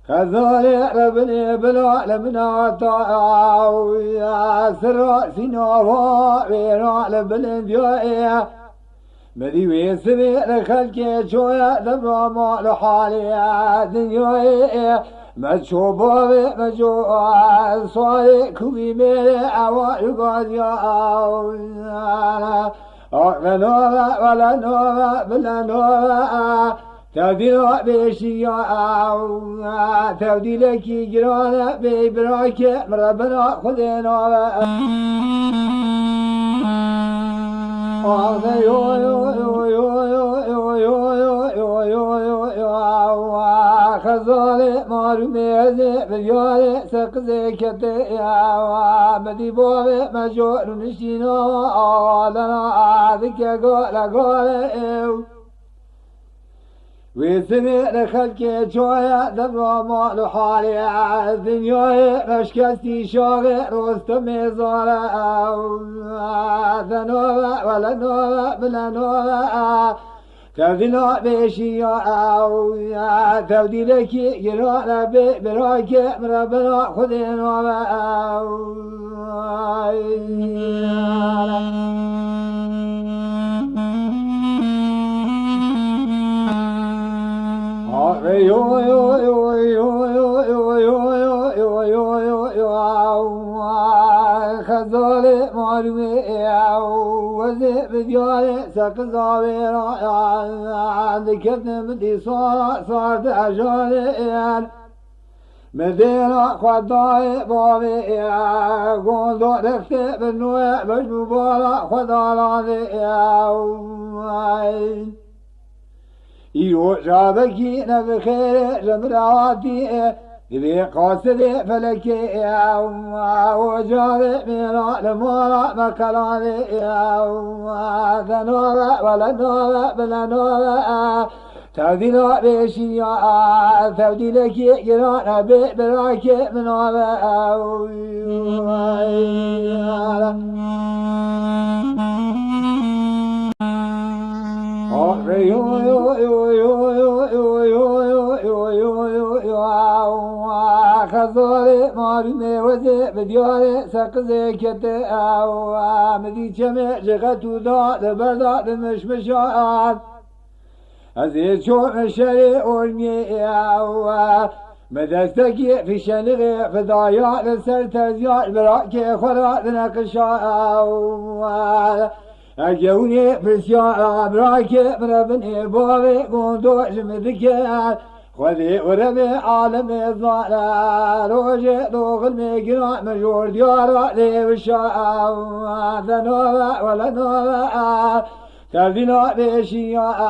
خذوني ربني بالعالم يا سر سينوه بالعالم بالانبياء مدي ويسبي لخلقي شوية دبر مال حالي دنيا مشوبه مجوع صاري كوي ميري عوائل قاضية لا نوبة ولا نوبة بلا نوبة تبديل بشياء تبديلك جرانا ببراك ربنا خذنا خزالي مارميزي بجاري سقزي كتيا مدي بوبي مجور نشينا لنا عادك قول قول ويسمي لخلقي شوية دبر مال حالي الدنيا مشكلتي شاغي رستمي زارة ذنوبة ولا نوبة بلا نوبة تبديل بشياء تبديلك جرانا براك ربنا خذنا خذولي مالوي وزي بدياري سقزاوي عندك بدي صارت أجالي مدينة خداي بابي قوندو رفتي بالنوع بجبوبالا خدالاني يوجابكي نبخير جمراتي ذي قاصدي فلكي وجابي ميلا لمولا مكالاني ذنوبة ولا نوبة بلا نوبة تبديل بشياء تبديلك جرانا براك منوبة خزالي مارمي وزي بدياري سقزي كتيا مدي جمع جغتو دا لبردا بمشمشان ازي شو مشاري اولمي مدستكي في شنغي فضايا لسر تزيا براكي خرا لنقشا أجوني بسيارة براكي مربني بوبي قندو جمدكي خذي وربي عالم الظالة روجي دوغ المقنع مجور ديارة لي وشاء ذنوبة ولا نوبة تبديل بشياء